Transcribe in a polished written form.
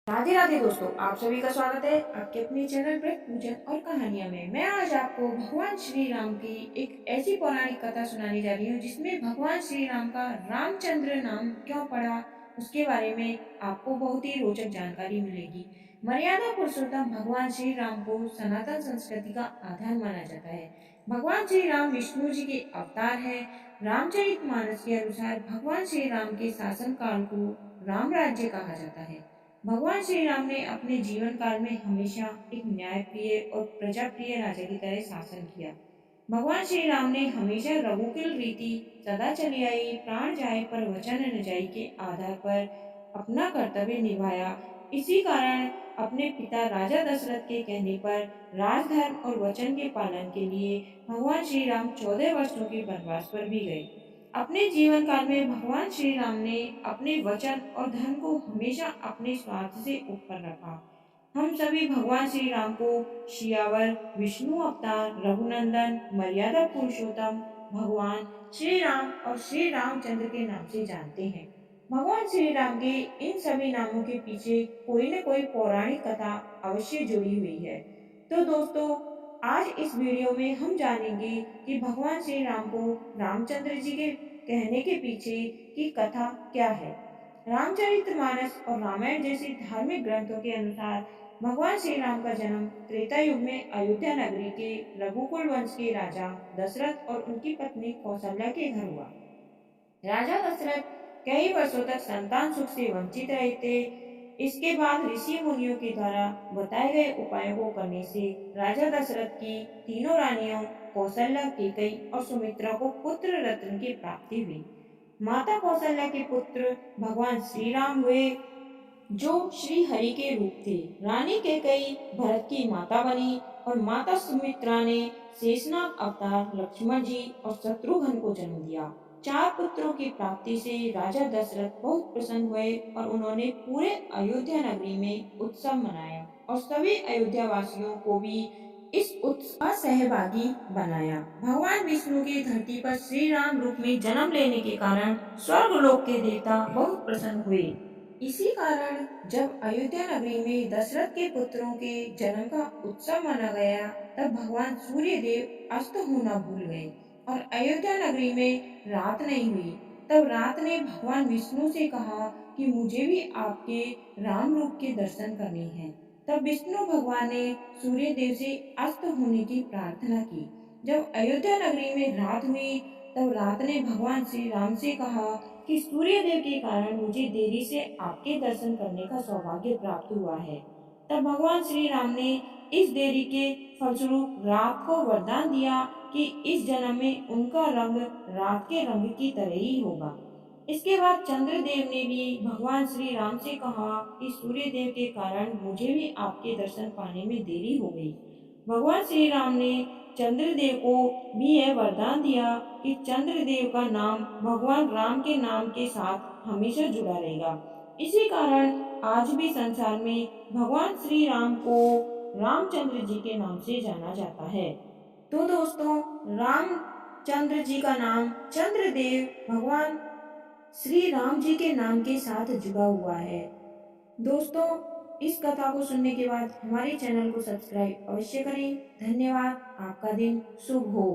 राधे राधे दोस्तों, आप सभी का स्वागत है आपके अपने चैनल पर पूजन और कहानियां में। मैं आज आपको भगवान श्री राम की एक ऐसी पौराणिक कथा सुनाने जा रही हूँ जिसमें भगवान श्री राम का रामचंद्र नाम क्यों पड़ा, उसके बारे में आपको बहुत ही रोचक जानकारी मिलेगी। मर्यादा पुरुषोत्तम भगवान श्री राम को सनातन संस्कृति का आधार माना जाता है। भगवान श्री राम विष्णु जी के अवतार है। रामचरितमानस के अनुसार भगवान श्री राम के शासन काल को राम राज्य कहा जाता है। भगवान श्री राम ने अपने जीवन काल में हमेशा एक न्यायप्रिय और प्रजाप्रिय राजा की तरह शासन किया। भगवान श्री राम ने हमेशा रघुकुल रीति सदा चली आई, प्राण जाए पर वचन न जाए के आधार पर अपना कर्तव्य निभाया। इसी कारण अपने पिता राजा दशरथ के कहने पर राजधर्म और वचन के पालन के लिए भगवान श्री राम 14 वर्षों के वनवास पर भी गए। अपने जीवन काल में भगवान श्री राम ने अपने वचन और धर्म को हमेशा अपने स्वार्थ से ऊपर रखा। हम सभी भगवान श्री राम को शियावर, विष्णु अवतार, रघुनंदन, मर्यादा पुरुषोत्तम, भगवान श्री राम और श्री रामचंद्र के नाम से जानते हैं। भगवान श्री राम के इन सभी नामों के पीछे कोई न कोई पौराणिक कथा अवश्य जुड़ी हुई है। तो दोस्तों, आज इस वीडियो में हम जानेंगे कि भगवान श्री राम को रामचंद्र जी के कहने के पीछे की कथा क्या है। रामचरितमानस और रामायण जैसे धार्मिक ग्रंथों के अनुसार भगवान श्री राम का जन्म त्रेता युग में अयोध्या नगरी के रघुकुल वंश के राजा दशरथ और उनकी पत्नी कौशल्या के घर हुआ। राजा दशरथ कई वर्षों तक संतान सुख से वंचित रहे थे। इसके बाद ऋषि मुनियों के द्वारा बताए गए उपायों को करने से राजा दशरथ की तीनों रानियों कौशल्या, कैकेयी और सुमित्रा को पुत्र रत्न की प्राप्ति हुई। माता कौशल्या के पुत्र भगवान श्री राम हुए, जो श्री हरि के रूप थे। रानी कैकेयी भरत की माता बनी और माता सुमित्रा ने शेषनाग अवतार लक्ष्मण जी और शत्रुघ्न को जन्म दिया। 4 पुत्रों की प्राप्ति से राजा दशरथ बहुत प्रसन्न हुए और उन्होंने पूरे अयोध्या नगरी में उत्सव मनाया और सभी अयोध्या वासियों को भी इस उत्सव का सहभागी बनाया। भगवान विष्णु की धरती पर श्री राम रूप में जन्म लेने के कारण स्वर्गलोक के देवता बहुत प्रसन्न हुए। इसी कारण जब अयोध्या नगरी में दशरथ के पुत्रों के जन्म का उत्सव माना गया, तब भगवान सूर्य देव अस्त होना भूल गए और अयोध्या नगरी में रात नहीं हुई। तब रात ने भगवान विष्णु से कहा कि मुझे भी आपके राम रूप के दर्शन करने हैं। तब विष्णु भगवान ने सूर्य देव से अस्त होने की प्रार्थना की। जब अयोध्या नगरी में रात हुई, तब रात ने भगवान श्री राम से कहा कि सूर्य देव के कारण मुझे देरी से आपके दर्शन करने का सौभाग्य प्राप्त हुआ है। तब भगवान श्री राम ने इस देरी के फलस्वरूप रात को वरदान दिया कि इस जन्म में उनका रंग रात के रंग की तरह ही होगा। इसके बाद चंद्रदेव ने भी भगवान श्री राम से कहा कि सूर्य देव के कारण मुझे भी आपके दर्शन पाने में देरी हो गई। भगवान श्री राम ने चंद्रदेव को भी यह वरदान दिया कि चंद्रदेव का नाम भगवान राम के नाम के साथ हमेशा जुड़ा रहेगा। इसी कारण आज भी संसार में भगवान श्री राम को रामचंद्र जी के नाम से जाना जाता है। तो दोस्तों, रामचंद्र जी का नाम चंद्रदेव भगवान श्री राम जी के नाम के साथ जुड़ा हुआ है। दोस्तों, इस कथा को सुनने के बाद हमारे चैनल को सब्सक्राइब अवश्य करें। धन्यवाद। आपका दिन शुभ हो।